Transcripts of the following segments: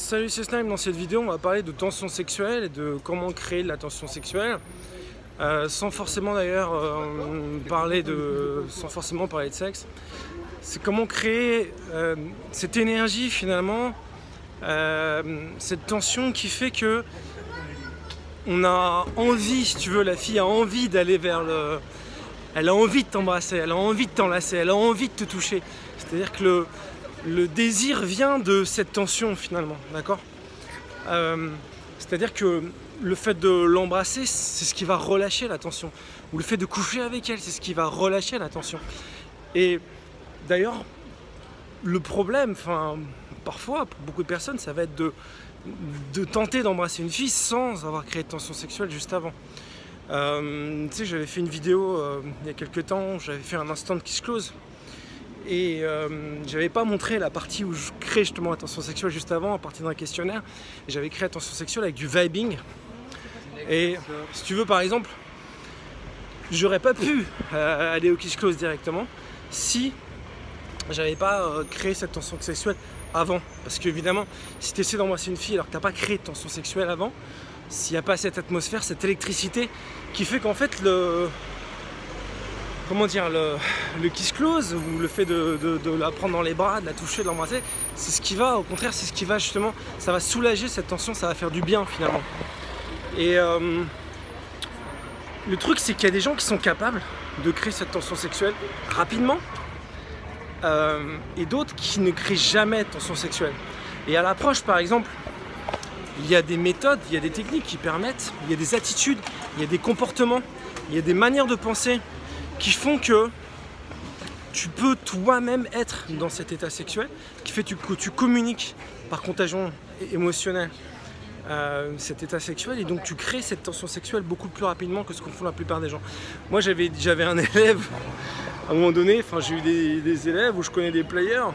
Salut, c'est Snipe. Dans cette vidéo, on va parler de tension sexuelle et de comment créer de la tension sexuelle, sans forcément d'ailleurs parler de sexe. C'est comment créer cette énergie finalement, cette tension qui fait que on a envie, si tu veux, la fille a envie d'aller vers le... Elle a envie de t'embrasser, elle a envie de t'enlacer, elle a envie de te toucher. C'est-à-dire que le désir vient de cette tension finalement, d'accord? C'est-à-dire que le fait de l'embrasser, c'est ce qui va relâcher la tension. Ou le fait de coucher avec elle, c'est ce qui va relâcher la tension. Et d'ailleurs, le problème, parfois, pour beaucoup de personnes, ça va être de tenter d'embrasser une fille sans avoir créé de tension sexuelle juste avant. Tu sais, j'avais fait une vidéo il y a quelques temps, j'avais fait un instant de kiss close. Et j'avais pas montré la partie où je crée justement la tension sexuelle juste avant, à partir d'un questionnaire. J'avais créé la tension sexuelle avec du vibing. Et si tu veux, par exemple, j'aurais pas pu aller au kiss close directement si j'avais pas créé cette tension sexuelle avant. Parce qu'évidemment, si tu essaies d'embrasser une fille alors que tu n'as pas créé de tension sexuelle avant, s'il n'y a pas cette atmosphère, cette électricité qui fait qu'en fait le kiss close ou le fait de la prendre dans les bras, de la toucher, de l'embrasser, c'est ce qui va, au contraire, c'est ce qui va justement, ça va soulager cette tension, ça va faire du bien finalement. Et le truc, c'est qu'il y a des gens qui sont capables de créer cette tension sexuelle rapidement et d'autres qui ne créent jamais de tension sexuelle. Et à l'approche, par exemple, il y a des méthodes, il y a des techniques qui permettent, il y a des attitudes, il y a des comportements, il y a des manières de penser qui font que tu peux toi-même être dans cet état sexuel, qui fait que tu communiques par contagion émotionnelle cet état sexuel, et donc tu crées cette tension sexuelle beaucoup plus rapidement que ce que font la plupart des gens. Moi j'avais un élève, à un moment donné, j'ai eu des élèves où je connais des players,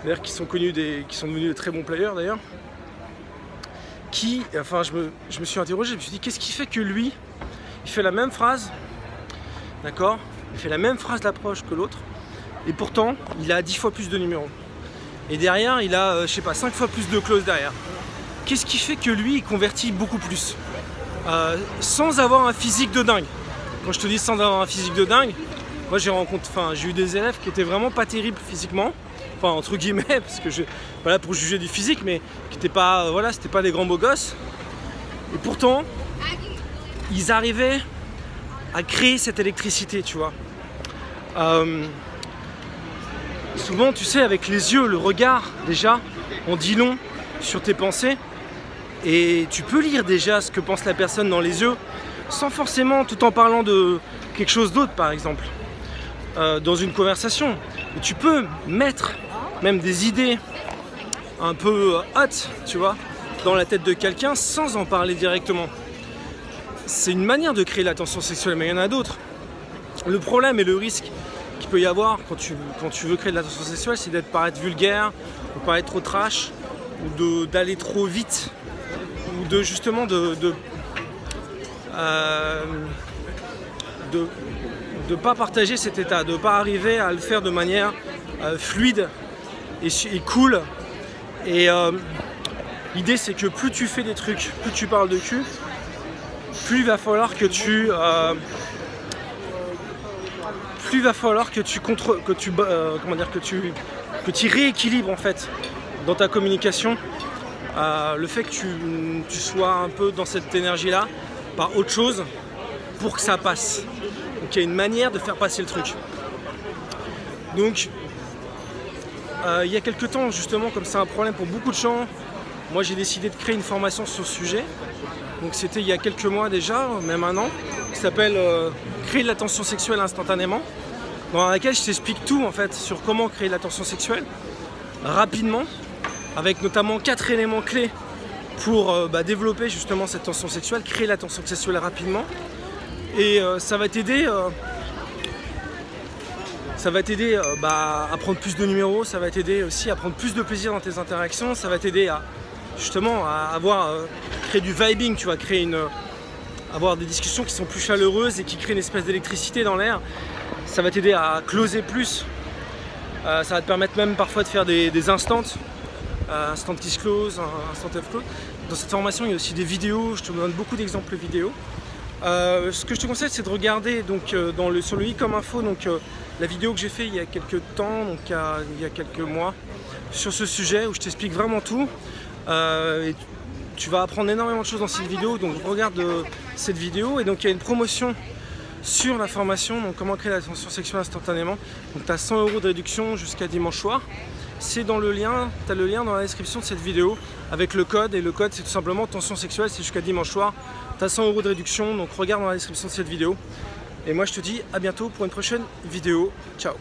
d'ailleurs qui sont devenus de très bons players d'ailleurs, je me suis interrogé, je me suis dit qu'est-ce qui fait que lui, il fait la même phrase, d'accord? Il fait la même phrase d'approche que l'autre et pourtant il a 10 fois plus de numéros. Et derrière il a, je sais pas, 5 fois plus de clauses derrière. Qu'est-ce qui fait que lui il convertit beaucoup plus sans avoir un physique de dingue? Quand je te dis sans avoir un physique de dingue, moi j'ai eu des élèves qui étaient vraiment pas terribles physiquement, entre guillemets, parce que voilà, pour juger du physique, mais qui n'étaient pas, c'était pas des grands beaux gosses. Et pourtant ils arrivaient à créer cette électricité, tu vois. Souvent, tu sais, avec les yeux, le regard, déjà, on dit long sur tes pensées. Et tu peux lire déjà ce que pense la personne dans les yeux, sans forcément, tout en parlant de quelque chose d'autre, par exemple, dans une conversation. Et tu peux mettre même des idées un peu hot, tu vois, dans la tête de quelqu'un sans en parler directement. C'est une manière de créer la tension sexuelle, mais il y en a d'autres. Le problème et le risque qu'il peut y avoir quand tu veux créer de la tension sexuelle, c'est d'être paraître vulgaire, ou paraître trop trash, ou d'aller trop vite, ou de justement de pas partager cet état, de pas arriver à le faire de manière fluide et cool. Et l'idée c'est que plus tu fais des trucs, plus tu parles de cul, plus il va falloir que tu rééquilibres en fait dans ta communication le fait que tu sois un peu dans cette énergie là par autre chose pour que ça passe. Donc il y a une manière de faire passer le truc. Donc il y a quelques temps justement, comme c'est un problème pour beaucoup de gens, moi j'ai décidé de créer une formation sur ce sujet. Donc c'était il y a quelques mois déjà, même un an, qui s'appelle Créer de la tension sexuelle instantanément, dans laquelle je t'explique tout en fait sur comment créer de la tension sexuelle rapidement, avec notamment 4 éléments clés pour développer justement cette tension sexuelle, créer la tension sexuelle rapidement. Et ça va t'aider à prendre plus de numéros, ça va t'aider aussi à prendre plus de plaisir dans tes interactions, ça va t'aider à justement à créer du vibing, tu vois, avoir des discussions qui sont plus chaleureuses et qui créent une espèce d'électricité dans l'air. Ça va t'aider à closer plus, ça va te permettre même parfois de faire des instants Instant Kiss Close, Instant F Close. Dans cette formation, il y a aussi des vidéos, je te donne beaucoup d'exemples vidéo. Ce que je te conseille, c'est de regarder donc, sur le i-com info, donc, la vidéo que j'ai fait il y a quelques temps, donc il y a quelques mois, sur ce sujet où je t'explique vraiment tout. Et tu vas apprendre énormément de choses dans cette vidéo, donc regarde cette vidéo. Et donc il y a une promotion sur la formation, donc comment créer la tension sexuelle instantanément. Donc tu as 100 € de réduction jusqu'à dimanche soir. C'est dans le lien, tu as le lien dans la description de cette vidéo avec le code, et le code c'est tout simplement tension sexuelle, c'est jusqu'à dimanche soir. Tu as 100 € de réduction, donc regarde dans la description de cette vidéo. Et moi je te dis à bientôt pour une prochaine vidéo. Ciao.